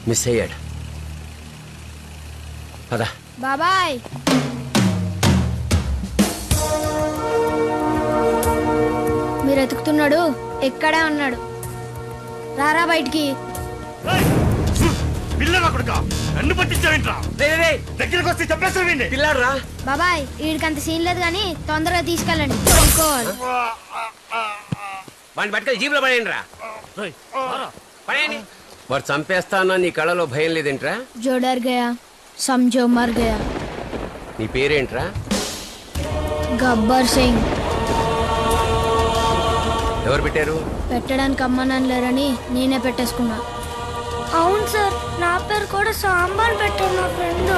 Miss అయ్యాడు. పద బాబాయ్. మీరు ఎతుకుతున్నాడు, ఎక్కడే ఉన్నాడు. రారా బయటికి. నన్ను పట్టించావేంట్రా? దగ్గరకు వస్తే చెప్పేస్తావేంటి? పిల్లాడ్రా. బాబాయ్ వీడికంత సీన్ లేదు కానీ తొందరగా తీసుకెళ్ళండి. వాడిని పట్టుకెళ్ళి జీబులో పడేయండి రా. పడేయండి. వాడు చంపేస్తానో నీ కళలో భయం లేదేంట్రా? జో డర్ గయా సమझो మర్ గయా. నీ పేరేంట్రా? గబ్బర్ సింగ్. ఎవరు పెట్టారు? పెట్టడానికి అమ్మ నాన్న లేరని నేనే పెట్టేసుకున్నా. అవును సార్, నా పేరు కూడా సాంబార్ పెట్టారు నా ఫ్రెండ్.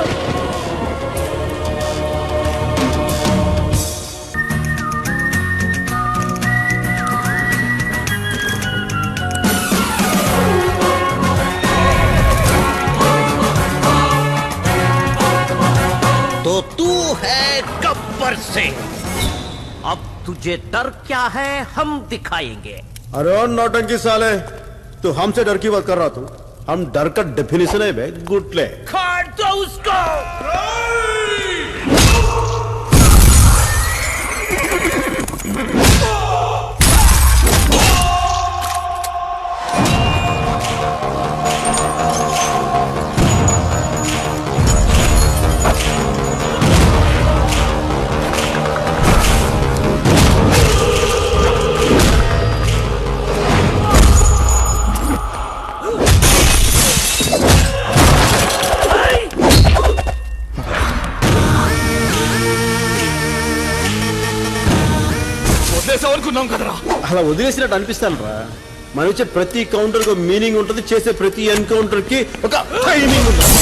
तो तू है गब्बर सिंह. अब तुझे डर क्या है हम दिखाएंगे. अरे नौटंकी साले, तू हमसे डर की बात कर रहा तू? हम डर का डेफिनेशन है बे गुटले. काट दो उसको. అలా వదిలేసినట్టు అనిపిస్తాను రా. మనం ఇచ్చే ప్రతి కౌంటర్ కు మీనింగ్ ఉంటుంది, చేసే ప్రతి ఎన్కౌంటర్ కి ఒక టైమింగ్ ఉంటుంది.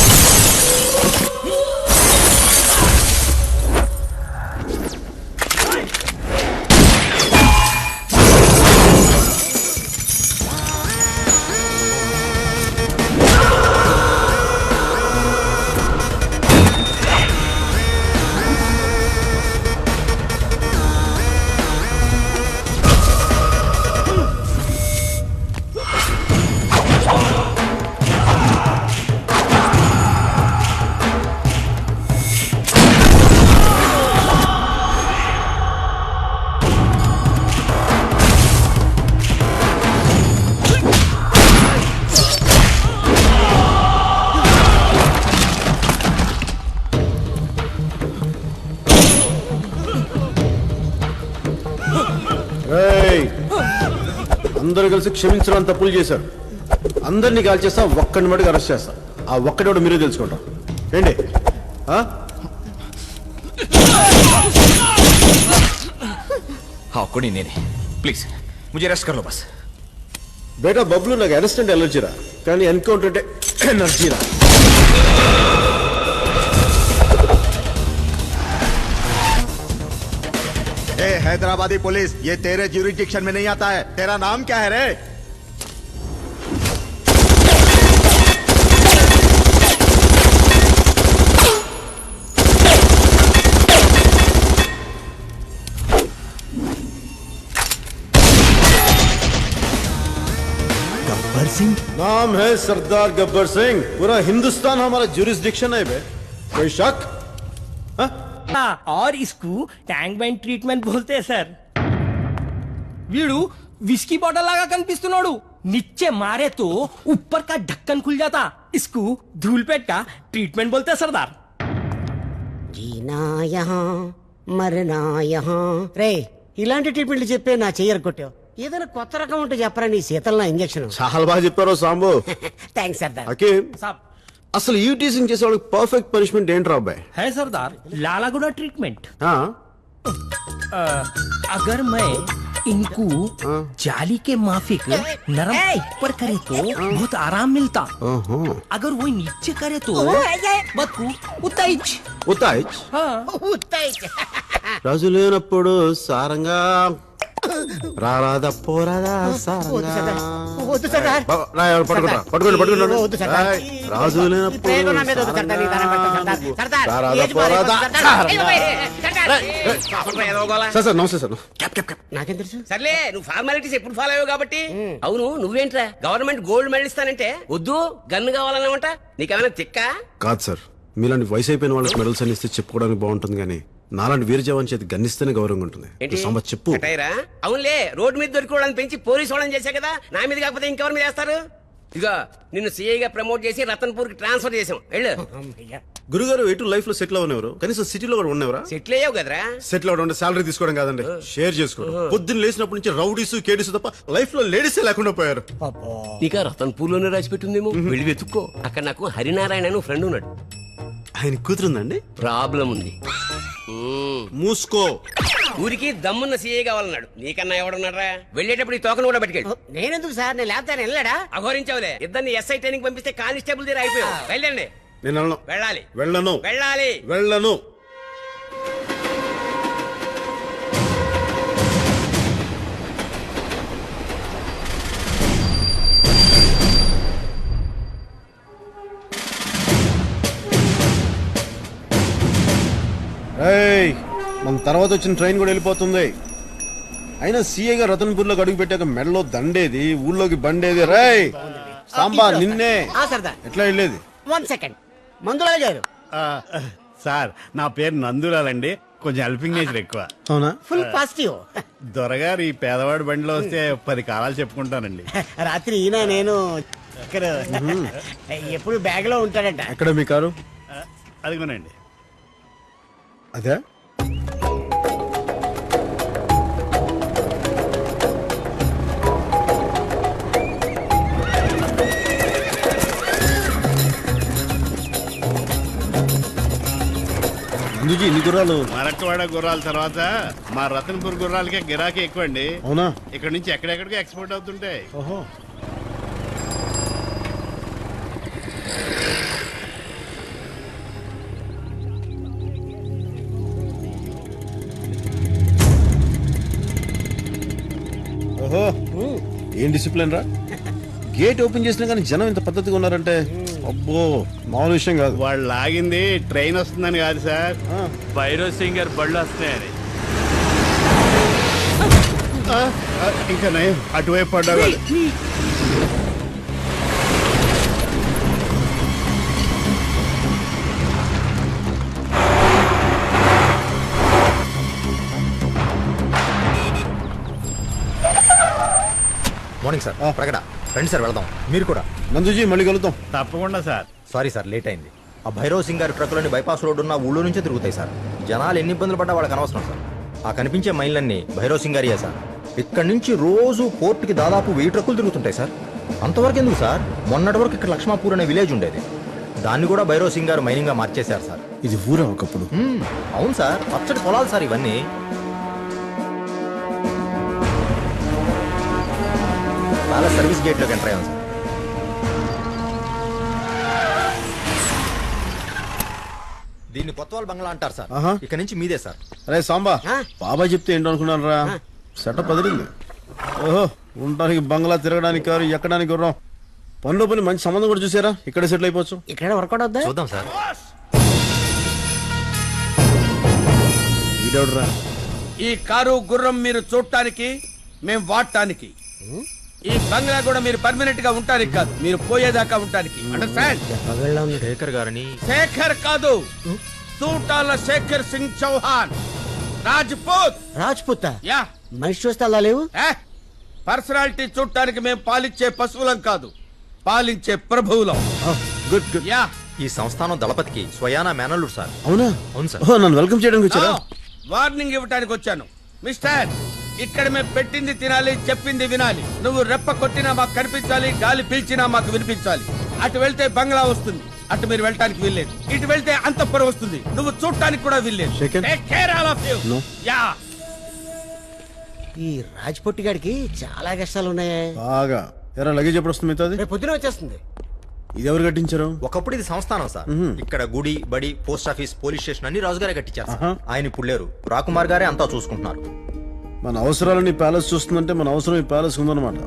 అందరూ కలిసి క్షమించడం తప్పులు చేశారు. అందరినీ కాల్ చేస్తా, ఒక్కడిని మటుకు అరెస్ట్ చేస్తా. ఆ ఒక్కటి కూడా మీరే తెలుసుకుంటాం ఏంటి? ఒక్కడి నేనే. ప్లీజ్ ముझे అరెస్ట్ కర్ లో బస్. బేటా బబ్లు, నాకు అరెస్ట్ అంటే ఎలర్జీరా, కానీ ఎన్కౌంటర్ అంటే ఎనర్జీరా. हैदराबादी पुलिस, ये तेरे ज्यूरिडिक्शन में नहीं आता है. तेरा नाम क्या है रे? गब्बर सिंह नाम है. सरदार गब्बर सिंह. पूरा हिंदुस्तान हमारा ज्यूरिडिक्शन है बे. कोई शक? और इसको टैंक बैंड ट्रीटमेंट बोलते हैं सर. वीडू विस्की बॉटल लागा कनिपिस्तुन्नाडु. नीचे मारे तो ऊपर का ढक्कन खुल जाता. इसको धूलपेट का ट्रीटमेंट बोलते हैं सरदार. जीना यहाँ मरना यहाँ. रे ఇలాంటి ట్రీట్మెంట్లు చెప్పే నా చెయ్యరు కొట్టావు. ఏదైనా కొత్త రకం ఉంటే చెప్పరా నీ శీతల ఇంజెక్షన్. చాలా బాగా చెప్పారు సాంబు. థ్యాంక్స్ సర్దార్. హకీం, साहब అసలు ఈ టీజింగ్ చేసే వాళ్ళకి పర్ఫెక్ట్ పనిష్మెంట్ ఏంట్రా అబ్బాయి? है सरदार लालागुड़ा ट्रीटमेंट. अगर मैं इनको जाली के माफिक नरम ऊपर करे तो बहुत आराम मिलता. अगर वो नीचे करे तो बदकू उताइच. రాజు లేనప్పుడు సారంగా రారాదా పోరాదా వద్దు సారంగా. సర్దార్ వద్దు సర్దార్ బాబా, రా, ఎవరు పట్టుకుంటా, పట్టుకోండి, పట్టుకోండి. వద్దు సర్దార్. రాయ్, రాజు ఈ లేనప్పుడు ప్రేమ నా మీద వద్దు సర్దార్, నీ దండం పెడతాను సర్దార్. సర్దార్, రారాదా ఏజ్ బాగాలేదు పోరాదా సర్దార్. సారంగా. అయ్యో, సర్దార్. సార్ సార్ నమస్తే సార్. Cap cap cap. నాకేం తెలుసు సర్లే నువ్వు ఫార్మాలిటీస్ ఎప్పుడు ఫాలో అయ్యావు కాబట్టి. అవును నువ్వేంట్రా గవర్నమెంట్ గోల్డ్ మెడల్ ఇస్తానంటే వద్దు గన్ను కావాలన్నమాట. నీకేమైనా తిక్కా? కాదు సార్, మీలాంటి వయసు అయిపోయిన వాళ్ళకి మెడల్స్ అని ఇస్తే చెప్పుకోవడానికి బాగుంటుంది కానీ నాలాంటి వీర జవాన్ చేతి గన్నిస్తేనే గౌరవంగా ఉంటుంది. సంబత్ చెప్పు. కటాయిరా? అవునులే రోడ్డు మీద దొరికోవడానికి పెంచి పోలీసు వాళ్ళని చేశా కదా, నా మీద కాకపోతే ఇంకెవరి మీద చేస్తారు? ఇదిగో నిన్ను సిఐగా ప్రమోట్ చేసి రతన్పూర్ కి ట్రాన్స్ఫర్ చేసాం. వెళ్ళు. గురుగారు ఎటు లైఫ్ లో సెటిల్ అవ్వనివ్వరు, కనీసం సిటీలో కూడా ఉన్నవరా? సెటిల్ అయ్యావు కదరా. సెటిల్ అవడం సాలరీ తీసుకోవడం కాదండి, షేర్ చేసుకోవడం. పొద్దున్న లేచినప్పటి నుంచి రౌడీస్ కేడీస్ తప్ప లైఫ్ లో లేడీస్ లేకుండా పోయారు. నీకా రతన్పూర్ లోనే రాసి పెట్టిందేమో, వెళ్ళి వెతుక్కో. అక్కడ నాకు హరినారాయణ అని ఫ్రెండ్ ఉన్నాడు. ఆయన కూతురుందండి. ప్రాబ్లం ఉంది. మూసుకో. ఊరికి దమ్మున్న సీఏ కావాలన్నాడు. నీకన్నా ఎవడున్నారా? వెళ్ళేటప్పుడు ఈ తోకను కూడా పట్టుకెళ్ళి. నేనెందుకు సార్, నేను లేకపోతే వెళ్ళాడా? అఘోరించావులే. ఇద్దరిని ఎస్ఐ ట్రైనింగ్ పంపిస్తే కానిస్టేబుల్ తీరు అయిపోయావు. వెళ్ళండి. నేను వెళ్ళను. వెళ్ళాలి. వెళ్ళను. వెళ్ళాలి. వెళ్ళను. మన తర్వాత వచ్చిన ట్రైన్ కూడా వెళ్ళిపోతుంది. అయినా సీఏగా రతన్పూర్ లో అడుగు పెట్టాక మెడలో దండేది, ఊళ్ళోకి బండేది. రేయ్ సాంబా, నిన్నే ఆ సర్దార్, ఎట్లా వెళ్ళేది? 1 సెకండ్. మందులాల్ గారు సార్ నా పేరు నందులాలండి, కొంచెం హెల్పింగ్ నేచర్ ఎక్కువ. అవునా? Full positive. దొరగారు ఈ పేదవాడి బండిలో వస్తే 10 కాలాలు చెప్పుకుంటానండి. రాత్రి ఈయన నేను ఇక్కడ ఎప్పుడు బ్యాగ్ లో ఉంటాడంట. ఎక్కడ మీ కారు? అదిగోనండి. అదే నందుజీ, ఇన్ని గుర్రాలు? మరట్వాడ గుర్రాల తర్వాత మా రతన్పూర్ గుర్రాలకే గిరాకీ ఎక్కువ అండి. అవునా? ఇక్కడ నుంచి ఎక్కడెక్కడికి ఎక్స్పోర్ట్ అవుతుంటాయి. ఓహో. ఓహో, ఏం డిసిప్లిన్ రా. గేట్ ఓపెన్ చేసినా కానీ జనం ఇంత పద్ధతిగా ఉన్నారంటే అబ్బో మామూలు విషయం కాదు. వాళ్ళు లాగింది ట్రైన్ వస్తుందని కాదు సార్, భైరవ్ సింగర్ బళ్ళు వస్తున్నాయని. ఇంకా నయం అటువైపు పడ్డా. Morning sir. ప్రకట రండి సార్ వెళదాం. మీరు కూడా. నందుజీ మళ్ళీ కలుద్దాం. తప్పకుండా సార్. సారీ సార్ లేట్ అయింది. ఆ భైరవ్ సింగ్ గారి ట్రక్కులన్నీ బైపాస్ రోడ్డు ఉన్న ఊళ్ళో నుంచే తిరుగుతాయి సార్. జనాలు ఎన్ని ఇబ్బందులు పడ్డా వాళ్ళకి అనవసరం సార్. ఆ కనిపించే మైళ్ళన్నీ భైరవ్ సింగ్ గారియే సార్. ఇక్కడ నుంచి రోజు పోర్టుకి దాదాపు 1000 ట్రక్కులు తిరుగుతుంటాయి సార్. అంతవరకు ఎందుకు సార్, మొన్నటి వరకు ఇక్కడ లక్ష్మాపూర్ అనే విలేజ్ ఉండేది, దాన్ని కూడా భైరవ్ సింగ్ గారు మైనింగ్ గా మార్చేశారు సార్. ఇది ఊరా ఒకప్పుడు? అవును సార్, పచ్చడి పొలాలు సార్ ఇవన్నీ. చాలా సర్వీస్ గేట్లోకి ఎంటర్ అయ్యాం సార్. దీన్ని కొత్తవాళ్ళ బంగ్లా అంటారు సార్. ఇక్కడ నుంచి మీదే సార్. అరే సాంబా, బాబా చెప్తే ఏంటో అనుకున్నాను రా. సెటప్ అదిరింది. ఓహో, ఉండడానికి బంగ్లా, తిరగడానికి కారు, ఎక్కడానికి గుర్రం. పనిలో పని మంచి సంబంధం కూడా చూసారా. ఇక్కడే సెటిల్ అయిపోవచ్చు. ఇక్కడ వర్కౌట్ అవుద్దా? చూద్దాం సార్. వీడెవడరా? ఈ కారు గుర్రం మీరు చూడటానికి, మేము వాడటానికి. ఈ బంగ్లా కూడా మీరు పర్మనెంట్ గా ఉంటానికి కాదు, మీరు పోయేదాకా ఉంటానికి. అండర్స్టాండ్? శేఖర్ గారిని. శేఖర్ కాదు, సూటాల శేఖర్ సింగ్ చౌహాన్, రాజ్పూత్. రాజ్పుత్ యా. మనిషి చూస్తే అలా లేవు. పర్సనాలిటీ చూడటానికి మేము పాలించే పశువులం కాదు, పాలించే ప్రభువులం. Good good. యా. ఈ సంస్థానం దళపతికి స్వయానా మేనల్లుడు సార్. అవునా? అవును సార్. ఓహో, నన్ను వెల్కమ్ చేయడానికి వచ్చారా? వార్నింగ్ ఇవ్వడానికి వచ్చాను. మిస్టర్, ఇక్కడ మేము పెట్టింది తినాలి, చెప్పింది వినాలి. నువ్వు రెప్ప కొట్టినా మాకు కనిపించాలి, గాలి పీల్చినా మాకు వినిపించాలి. అటు వెళ్తే బంగ్లా వస్తుంది, అటు మీరు వెళ్ళటానికి వీల్లేదు. ఇటు వెళ్తే అంతఃపురం వస్తుంది, నువ్వు చూడటానికి కూడా వీల్లేదు. Take care all of you. Yeah. ఈ రాజ్పొట్టి గారికి చాలా కష్టాలు ఉన్నాయి. బాగా. ఎరా లగేజ్ ఎప్పుడు వస్తుంది మిగతాది? రేపు పొద్దున వచ్చేస్తుంది. ఇది ఎవరు కట్టించారు? ఒకప్పుడు ఇది సంస్థానం సార్. ఇక్కడ గుడి, బడి, పోస్ట్ ఆఫీస్, పోలీస్ స్టేషన్ అన్ని రాజుగారే కట్టించారు సార్. ఆయన ఇప్పుడు లేరు, రాకుమార్ గారే అంతా చూసుకుంటున్నారు. మన అవసరాలని ఈ ప్యాలెస్ చూస్తుందంటే మన అవసరం ఈ ప్యాలెస్ ఉందన్నమాట.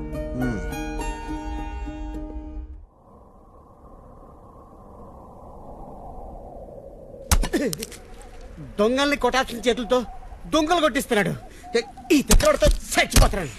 దొంగల్ని కొట్టాల్సిన చేతులతో దొంగలు కొట్టిస్తున్నాడు. ఈ తెచ్చోడితో చచ్చిపోతున్నాడు.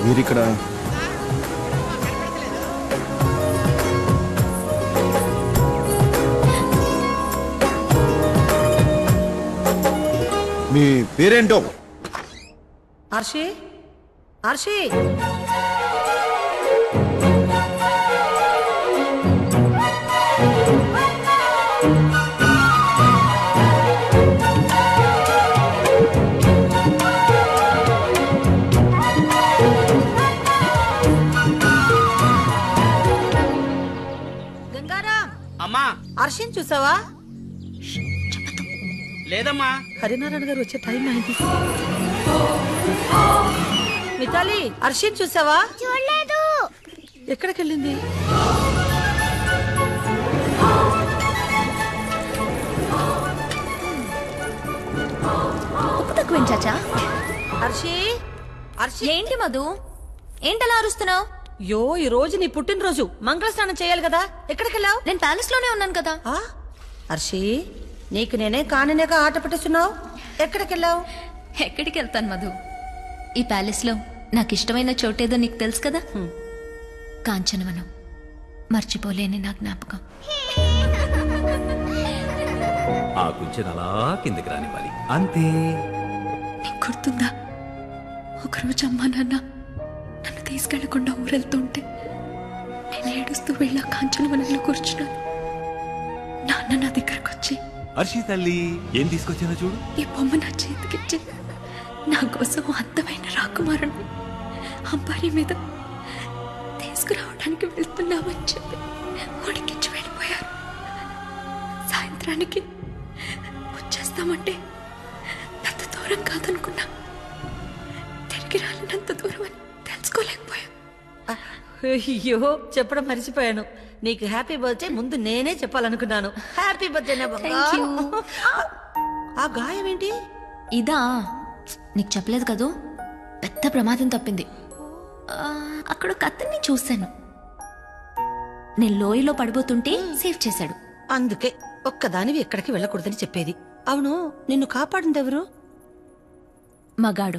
మీరిక్కడ మీ పేరేంటో? ఆర్షి ఆర్షి గంగారాం, అమ్మా ఆర్షిని చూసావా? లేదమ్మా. హరినారాయణ గారు వచ్చే టైం అయింది. మితాలి, అర్షిన్ చూసావా? చూడలేదు. ఎక్కడికి వెళ్ళింది? ఉప్పు తక్కువ చాచా. అర్షి అర్షి, ఏంటి మధు, ఏంటలా అరుస్తున్నావు? యో, ఈ రోజు నీ పుట్టినరోజు, మంగళ స్నానం చేయాలి కదా. ఎక్కడికి వెళ్ళావు? నేను ప్యాలెస్ లోనే ఉన్నాను కదా. అర్షి, నీకు నేనే కాననేగా ఆట పట్టిస్తున్నావు. ఎక్కడికి వెళ్ళావు? ఎక్కడికి వెళ్తాను మధు, ఈ ప్యాలెస్ లో నాకు ఇష్టమైన చోటేదో నీకు తెలుసు కదా. కాంచనవనం, మర్చిపోలేని నా జ్ఞాపకం. ఆ కుంచెను అలా కిందకి రానివ్వాలి, అంతే. నీకు గుర్తుందా, ఒకరోజు అమ్మా నాన్న నన్ను తీసుకెళ్లకుండా ఊరెళ్తుంటే నేను ఏడుస్తూ వెళ్ళి ఆ కాంచనవనంలో కూర్చున్నాను. నాన్న నా దగ్గరకు వచ్చి, అర్షి తల్లి ఏం తీసుకొచ్చానో చూడు. ఈ బొమ్మ నా చేతికిచ్చి నా కోసం అందమైన రాకుమారుని అంబారీ మీద తీసుకురావడానికి వెళ్తున్నామని చెప్పి ఉడికించి వెళ్ళిపోయారు. సాయంత్రానికి వచ్చేస్తామంటే అంత దూరం కాదనుకున్నా, తిరిగి రాలినంత దూరం అని తెలుసుకోలేకపోయా. అయ్యో, చెప్పడం మర్చిపోయాను. నీకు హ్యాపీ బర్త్డే ముందు నేనే చెప్పాలనుకున్నాను. Happy birthday. ఆ గాయం ఏంటి? ఇదా, నీకు చెప్పలేదు కదూ, పెద్ద ప్రమాదం తప్పింది. అక్కడ కత్తిని చూశాను, నేను లోయలో పడిపోతుంటే సేవ్ చేశాడు. అందుకే ఒక్కదానివి ఎక్కడికి వెళ్ళకూడదని చెప్పేది. అవును, నిన్ను కాపాడింది ఎవరు? మగాడు.